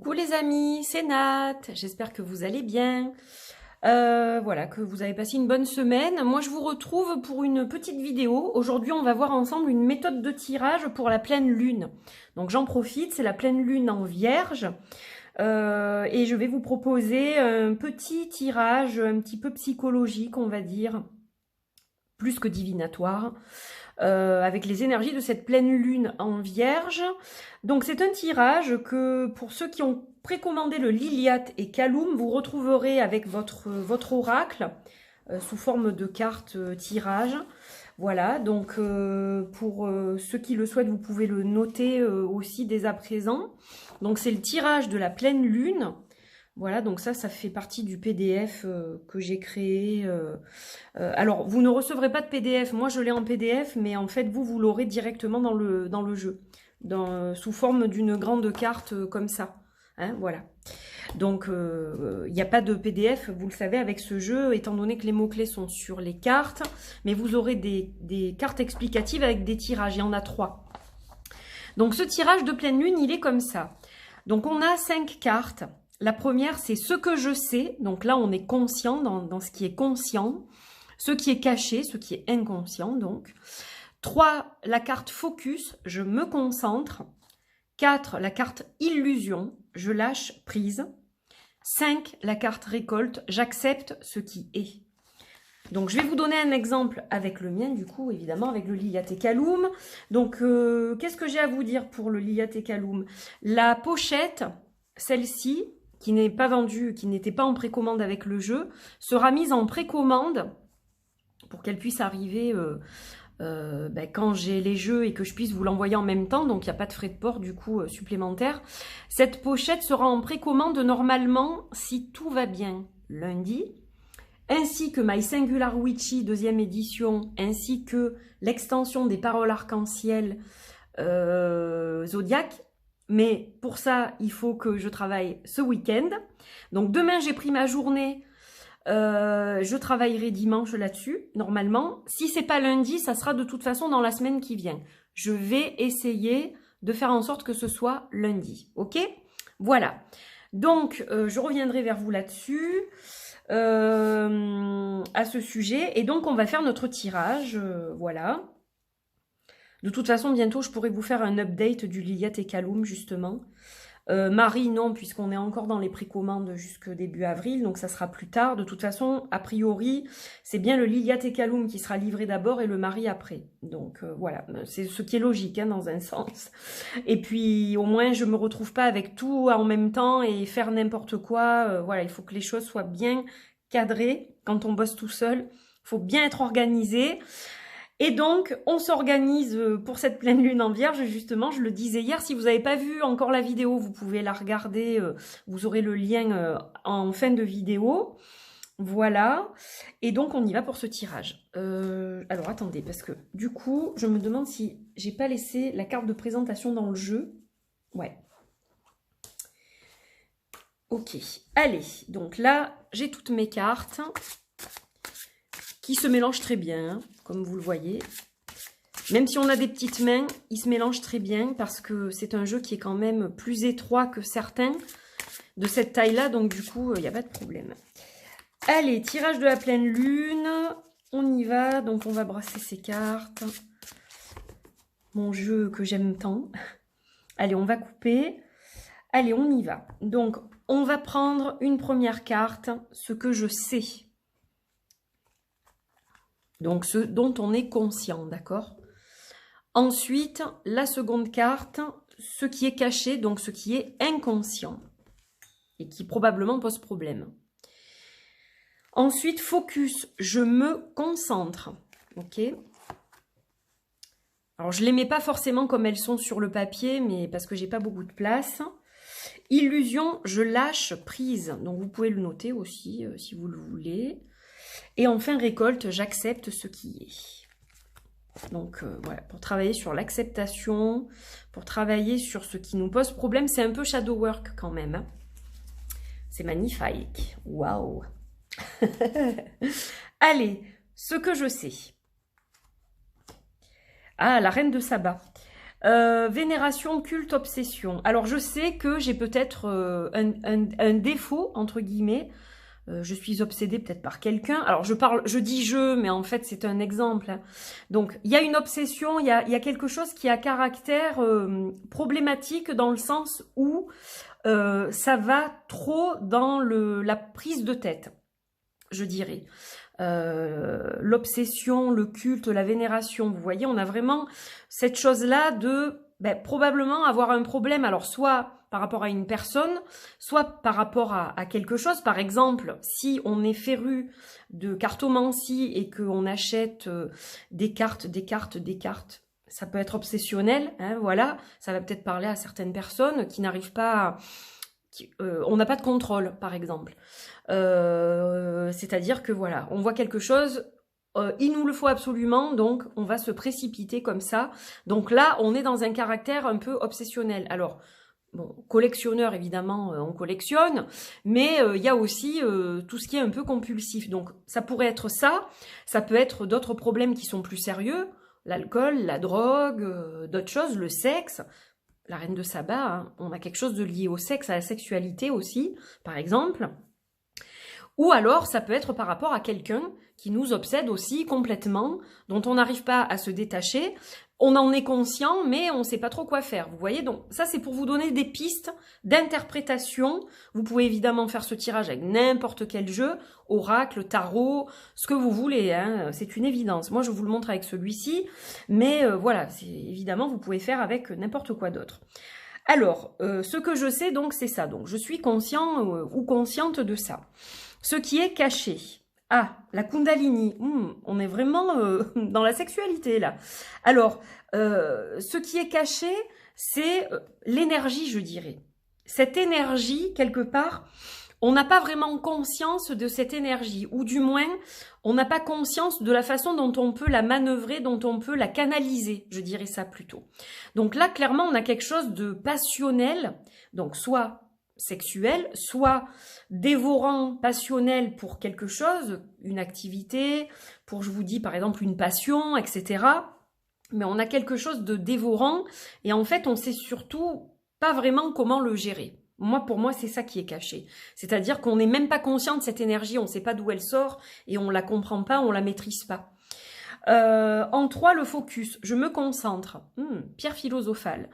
Coucou les amis, c'est Nat, j'espère que vous allez bien. Voilà, que vous avez passé une bonne semaine. Moi je vous retrouve pour une petite vidéo. Aujourd'hui on va voir ensemble une méthode de tirage pour la pleine lune. Donc j'en profite, c'est la pleine lune en vierge. Et je vais vous proposer un petit tirage un petit peu psychologique, on va dire, plus que divinatoire. Avec les énergies de cette pleine lune en vierge. Donc c'est un tirage que pour ceux qui ont précommandé le Liliate et Kaloum, vous retrouverez avec votre oracle sous forme de carte tirage. Voilà, donc pour ceux qui le souhaitent, vous pouvez le noter aussi dès à présent. Donc c'est le tirage de la pleine lune. Voilà, donc ça fait partie du PDF que j'ai créé. Alors, vous ne recevrez pas de PDF. Moi, je l'ai en PDF, mais en fait, vous l'aurez directement dans le jeu, sous forme d'une grande carte comme ça. Hein, voilà. Donc, il n'y a pas de PDF, vous le savez, avec ce jeu, étant donné que les mots-clés sont sur les cartes. Mais vous aurez des cartes explicatives avec des tirages. Il y en a 3. Donc, ce tirage de pleine lune, il est comme ça. Donc, on a 5 cartes. La première, c'est ce que je sais. Donc là, on est conscient dans ce qui est conscient. Ce qui est caché, ce qui est inconscient, donc. 3, la carte focus, je me concentre. 4, la carte illusion, je lâche prise. 5, la carte récolte, j'accepte ce qui est. Donc, je vais vous donner un exemple avec le mien, du coup, évidemment, avec le Liliate et Kaloum. Donc, qu'est-ce que j'ai à vous dire pour le Liliate et Kaloum? La pochette, celle-ci, qui n'est pas vendue, qui n'était pas en précommande avec le jeu, sera mise en précommande pour qu'elle puisse arriver quand j'ai les jeux et que je puisse vous l'envoyer en même temps. Donc, il n'y a pas de frais de port, du coup, supplémentaire. Cette pochette sera en précommande normalement, si tout va bien, lundi. Ainsi que My Singular Witchy, 2e édition, ainsi que l'extension des paroles arc-en-ciel Zodiac. Mais pour ça, il faut que je travaille ce week-end. Donc demain, j'ai pris ma journée. Je travaillerai dimanche là-dessus, normalement. Si c'est pas lundi, ça sera de toute façon dans la semaine qui vient. Je vais essayer de faire en sorte que ce soit lundi. Ok? Voilà. Donc, je reviendrai vers vous là-dessus, à ce sujet. Et donc, on va faire notre tirage. Voilà. De toute façon, bientôt, je pourrai vous faire un update du Liliate et Kaloum, justement. Marie, non, puisqu'on est encore dans les précommandes jusqu'au début avril, donc ça sera plus tard. De toute façon, a priori, c'est bien le Liliate et Kaloum qui sera livré d'abord et le Marie après. Donc voilà, c'est ce qui est logique, hein, dans un sens. Et puis, au moins, je me retrouve pas avec tout en même temps et faire n'importe quoi. Voilà, il faut que les choses soient bien cadrées. Quand on bosse tout seul, il faut bien être organisé. Et donc, on s'organise pour cette pleine lune en vierge, justement, je le disais hier, si vous n'avez pas vu encore la vidéo, vous pouvez la regarder, vous aurez le lien en fin de vidéo. Voilà, et donc on y va pour ce tirage. Alors attendez, parce que du coup, je me demande si j'ai pas laissé la carte de présentation dans le jeu. Ouais. Ok, allez, donc là, j'ai toutes mes cartes qui se mélangent très bien, hein, comme vous le voyez. Même si on a des petites mains, ils se mélangent très bien parce que c'est un jeu qui est quand même plus étroit que certains de cette taille-là, donc du coup, il n'y a pas de problème. Allez, tirage de la pleine lune, on y va. Donc on va brasser ces cartes. Mon jeu que j'aime tant. Allez, on va couper. Allez, on y va. Donc, on va prendre une première carte, ce que je sais. Donc, ce dont on est conscient, d'accord? Ensuite, la seconde carte, ce qui est caché, donc ce qui est inconscient. Et qui probablement pose problème. Ensuite, focus, je me concentre. Ok? Alors, je ne les mets pas forcément comme elles sont sur le papier, mais parce que j'ai pas beaucoup de place. Illusion, je lâche prise. Donc, vous pouvez le noter aussi, si vous le voulez. Et enfin, récolte, j'accepte ce qui est. Donc, voilà, pour travailler sur l'acceptation, pour travailler sur ce qui nous pose problème, c'est un peu shadow work quand même. Hein. C'est magnifique. Waouh. Allez, ce que je sais. Ah, la reine de Saba. Vénération, culte, obsession. Alors je sais que j'ai peut-être un défaut, entre guillemets. Je suis obsédée peut-être par quelqu'un. Alors je dis je, mais en fait c'est un exemple. Hein. Donc il y a une obsession, il y a quelque chose qui a caractère problématique dans le sens où ça va trop dans la prise de tête, je dirais. L'obsession, le culte, la vénération, vous voyez, on a vraiment cette chose-là de probablement avoir un problème, alors soit par rapport à une personne, soit par rapport à quelque chose. Par exemple, si on est féru de cartomancie et qu'on achète des cartes, ça peut être obsessionnel, hein, voilà, ça va peut-être parler à certaines personnes qui n'arrivent pas on n'a pas de contrôle, par exemple. C'est-à-dire que voilà, on voit quelque chose, il nous le faut absolument, donc on va se précipiter comme ça. Donc là, on est dans un caractère un peu obsessionnel. Alors, bon, collectionneur, évidemment, on collectionne, mais il y a aussi tout ce qui est un peu compulsif. Donc ça pourrait être ça peut être d'autres problèmes qui sont plus sérieux, l'alcool, la drogue, d'autres choses, le sexe. La reine de Saba, hein, on a quelque chose de lié au sexe, à la sexualité aussi, par exemple. Ou alors, ça peut être par rapport à quelqu'un qui nous obsède aussi complètement, dont on n'arrive pas à se détacher. On en est conscient, mais on ne sait pas trop quoi faire. Vous voyez, donc ça, c'est pour vous donner des pistes d'interprétation. Vous pouvez évidemment faire ce tirage avec n'importe quel jeu, oracle, tarot, ce que vous voulez. Hein, c'est une évidence. Moi, je vous le montre avec celui-ci, mais voilà, évidemment, vous pouvez faire avec n'importe quoi d'autre. Alors, ce que je sais, donc, c'est ça. Donc, je suis conscient ou consciente de ça. Ce qui est caché. Ah, la Kundalini. On est vraiment dans la sexualité, là. Alors, ce qui est caché, c'est l'énergie, je dirais. Cette énergie, quelque part, on n'a pas vraiment conscience de cette énergie. Ou du moins, on n'a pas conscience de la façon dont on peut la manœuvrer, dont on peut la canaliser. Je dirais ça plutôt. Donc là, clairement, on a quelque chose de passionnel. Donc, soit sexuel, soit dévorant, passionnel pour quelque chose, une activité, pour, je vous dis, par exemple, une passion, etc. Mais on a quelque chose de dévorant et en fait, on sait surtout pas vraiment comment le gérer. Pour moi, c'est ça qui est caché. C'est-à-dire qu'on n'est même pas conscient de cette énergie, on ne sait pas d'où elle sort et on la comprend pas, on la maîtrise pas. En 3, le focus. Je me concentre. Pierre philosophale.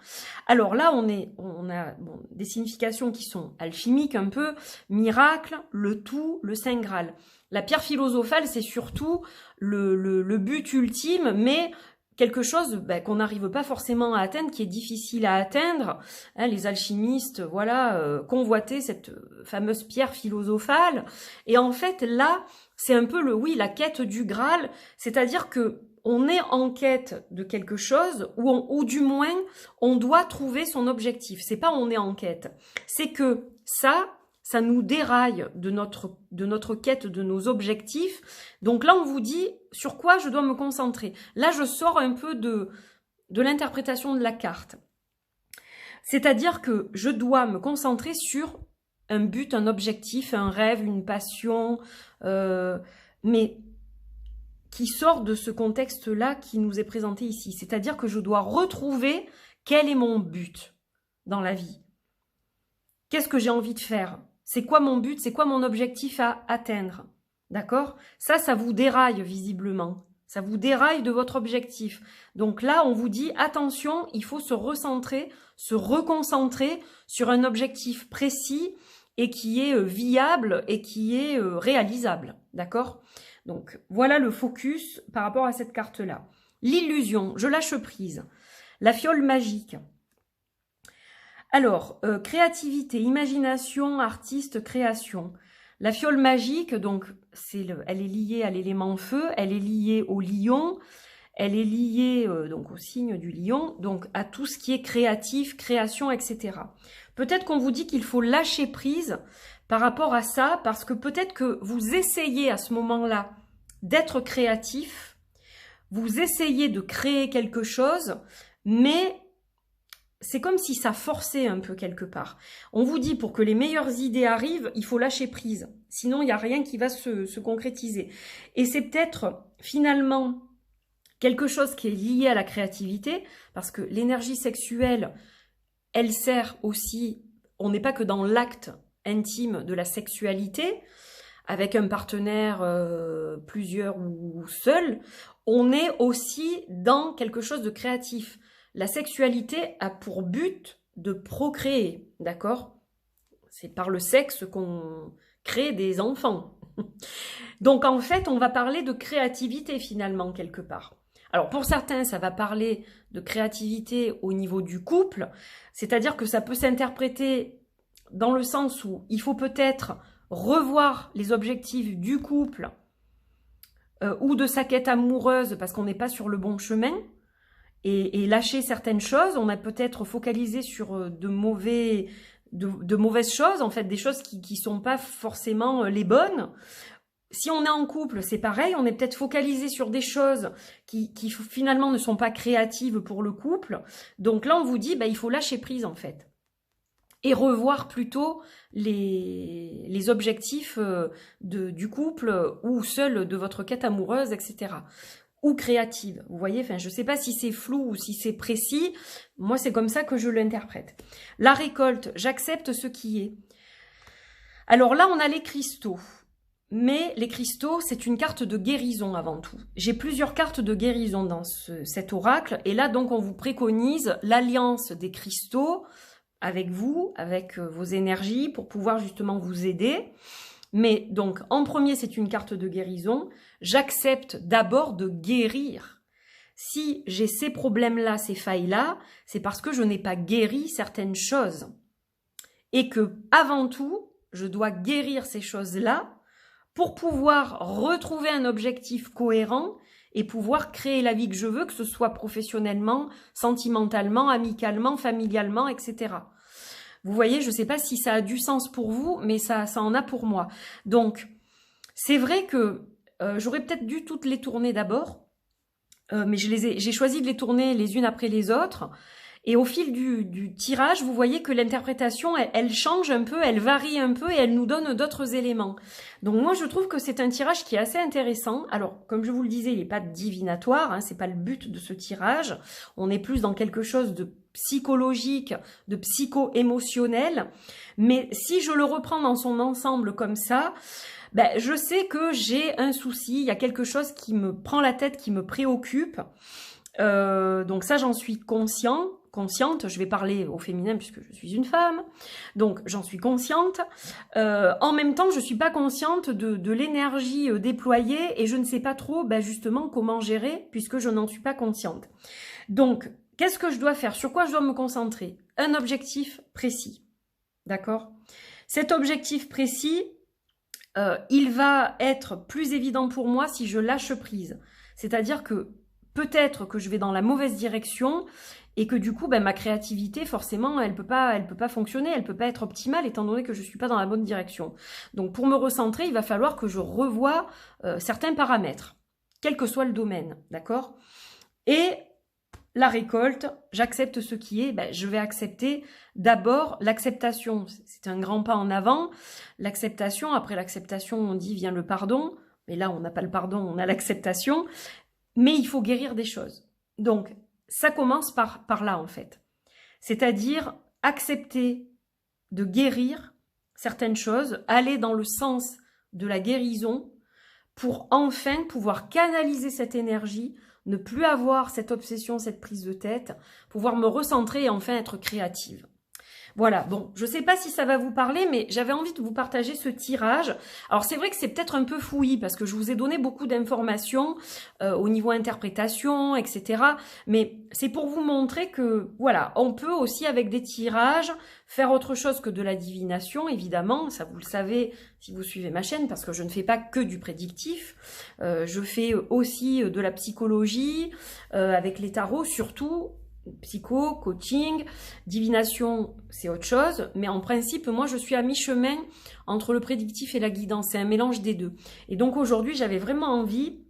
Alors là, on a des significations qui sont alchimiques un peu, miracle, le tout, le Saint Graal. La pierre philosophale, c'est surtout le but ultime, mais quelque chose qu'on n'arrive pas forcément à atteindre, qui est difficile à atteindre. Hein, les alchimistes, voilà, convoitaient cette fameuse pierre philosophale. Et en fait, là, c'est un peu la quête du Graal, c'est-à-dire que on est en quête de quelque chose, ou du moins, on doit trouver son objectif. C'est pas on est en quête, c'est que ça nous déraille de notre quête, de nos objectifs. Donc là, on vous dit sur quoi je dois me concentrer. Là, je sors un peu de l'interprétation de la carte. C'est-à-dire que je dois me concentrer sur un but, un objectif, un rêve, une passion, mais qui sort de ce contexte-là qui nous est présenté ici. C'est-à-dire que je dois retrouver quel est mon but dans la vie. Qu'est-ce que j'ai envie de faire? C'est quoi mon but? C'est quoi mon objectif à atteindre? D'accord? Ça vous déraille visiblement. Ça vous déraille de votre objectif. Donc là, on vous dit, attention, il faut se recentrer, se reconcentrer sur un objectif précis et qui est viable et qui est réalisable. D'accord? Donc voilà le focus par rapport à cette carte-là. L'illusion, je lâche prise. La fiole magique. Alors, créativité, imagination, artiste, création. La fiole magique, donc, elle est liée à l'élément feu, elle est liée au lion, elle est liée donc au signe du lion, donc à tout ce qui est créatif, création, etc. Peut-être qu'on vous dit qu'il faut lâcher prise par rapport à ça, parce que peut-être que vous essayez à ce moment-là d'être créatif, vous essayez de créer quelque chose, mais c'est comme si ça forçait un peu quelque part. On vous dit pour que les meilleures idées arrivent, il faut lâcher prise. Sinon, il n'y a rien qui va se concrétiser. Et c'est peut-être finalement quelque chose qui est lié à la créativité, parce que l'énergie sexuelle, elle sert aussi, on n'est pas que dans l'acte intime de la sexualité, avec un partenaire, plusieurs ou seul, on est aussi dans quelque chose de créatif. La sexualité a pour but de procréer, d'accord? C'est par le sexe qu'on crée des enfants. Donc en fait, on va parler de créativité finalement quelque part. Alors pour certains, ça va parler de créativité au niveau du couple, c'est-à-dire que ça peut s'interpréter dans le sens où il faut peut-être revoir les objectifs du couple ou de sa quête amoureuse parce qu'on n'est pas sur le bon chemin et lâcher certaines choses. On a peut-être focalisé sur de mauvaises choses, en fait, des choses qui sont pas forcément les bonnes. Si on est en couple, c'est pareil, on est peut-être focalisé sur des choses qui finalement ne sont pas créatives pour le couple. Donc là, on vous dit, il faut lâcher prise en fait. Et revoir plutôt les objectifs du couple ou seul de votre quête amoureuse, etc. Ou créative. Vous voyez, enfin, je ne sais pas si c'est flou ou si c'est précis. Moi, c'est comme ça que je l'interprète. La récolte, j'accepte ce qui est. Alors là, on a les cristaux. Mais les cristaux, c'est une carte de guérison avant tout. J'ai plusieurs cartes de guérison dans cet oracle. Et là, donc, on vous préconise l'alliance des cristaux avec vous, avec vos énergies, pour pouvoir justement vous aider. Mais donc, en premier, c'est une carte de guérison. J'accepte d'abord de guérir. Si j'ai ces problèmes-là, ces failles-là, c'est parce que je n'ai pas guéri certaines choses. Et que, avant tout, je dois guérir ces choses-là pour pouvoir retrouver un objectif cohérent et pouvoir créer la vie que je veux, que ce soit professionnellement, sentimentalement, amicalement, familialement, etc. Vous voyez, je ne sais pas si ça a du sens pour vous, mais ça en a pour moi. Donc, c'est vrai que j'aurais peut-être dû toutes les tourner d'abord, mais j'ai choisi de les tourner les unes après les autres. Et au fil du tirage, vous voyez que l'interprétation, elle change un peu, elle varie un peu et elle nous donne d'autres éléments. Donc moi, je trouve que c'est un tirage qui est assez intéressant. Alors, comme je vous le disais, il n'est pas divinatoire, hein, c'est pas le but de ce tirage. On est plus dans quelque chose de psychologique, de psycho-émotionnel. Mais si je le reprends dans son ensemble comme ça, je sais que j'ai un souci, il y a quelque chose qui me prend la tête, qui me préoccupe. Donc ça, j'en suis consciente, je vais parler au féminin puisque je suis une femme, donc j'en suis consciente. En même temps, je suis pas consciente de l'énergie déployée et je ne sais pas trop justement comment gérer puisque je n'en suis pas consciente. Donc, qu'est-ce que je dois faire? Sur quoi je dois me concentrer? Un objectif précis, d'accord? Cet objectif précis, il va être plus évident pour moi si je lâche prise. C'est-à-dire que peut-être que je vais dans la mauvaise direction et que du coup, ma créativité, forcément, elle peut pas fonctionner, elle peut pas être optimale étant donné que je suis pas dans la bonne direction. Donc, pour me recentrer, il va falloir que je revoie certains paramètres, quel que soit le domaine, d'accord? Et la récolte, j'accepte ce qui est, je vais accepter d'abord l'acceptation. C'est un grand pas en avant. L'acceptation, après l'acceptation, on dit vient le pardon. Mais là, on n'a pas le pardon, on a l'acceptation. Mais il faut guérir des choses. Donc, ça commence par là, en fait. C'est-à-dire accepter de guérir certaines choses, aller dans le sens de la guérison pour enfin pouvoir canaliser cette énergie, ne plus avoir cette obsession, cette prise de tête, pouvoir me recentrer et enfin être créative. Voilà, bon, je ne sais pas si ça va vous parler, mais j'avais envie de vous partager ce tirage. Alors c'est vrai que c'est peut-être un peu fouillis, parce que je vous ai donné beaucoup d'informations au niveau interprétation, etc. Mais c'est pour vous montrer que, voilà, on peut aussi avec des tirages faire autre chose que de la divination, évidemment. Ça, vous le savez si vous suivez ma chaîne, parce que je ne fais pas que du prédictif. Je fais aussi de la psychologie, avec les tarots surtout. Psycho, coaching, divination, c'est autre chose. Mais en principe, moi, je suis à mi-chemin entre le prédictif et la guidance. C'est un mélange des deux. Et donc, aujourd'hui, j'avais vraiment envie,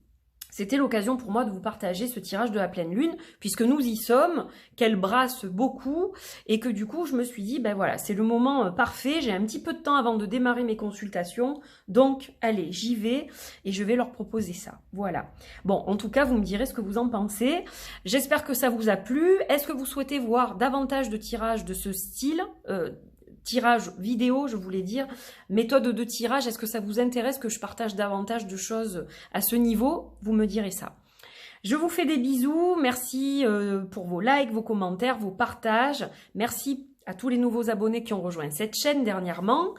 c'était l'occasion pour moi de vous partager ce tirage de la pleine lune, puisque nous y sommes, qu'elle brasse beaucoup, et que du coup, je me suis dit, ben voilà, c'est le moment parfait, j'ai un petit peu de temps avant de démarrer mes consultations, donc allez, j'y vais, et je vais leur proposer ça. Voilà. Bon, en tout cas, vous me direz ce que vous en pensez. J'espère que ça vous a plu. Est-ce que vous souhaitez voir davantage de tirages de ce style tirage vidéo, je voulais dire, méthode de tirage, est-ce que ça vous intéresse que je partage davantage de choses à ce niveau? Vous me direz ça. Je vous fais des bisous, merci pour vos likes, vos commentaires, vos partages, merci à tous les nouveaux abonnés qui ont rejoint cette chaîne dernièrement.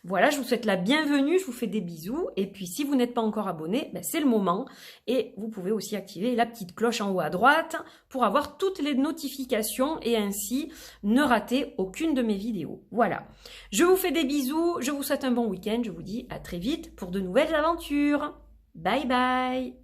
Voilà, je vous souhaite la bienvenue, je vous fais des bisous. Et puis, si vous n'êtes pas encore abonné, ben, c'est le moment. Et vous pouvez aussi activer la petite cloche en haut à droite pour avoir toutes les notifications et ainsi ne rater aucune de mes vidéos. Voilà, je vous fais des bisous, je vous souhaite un bon week-end. Je vous dis à très vite pour de nouvelles aventures. Bye bye!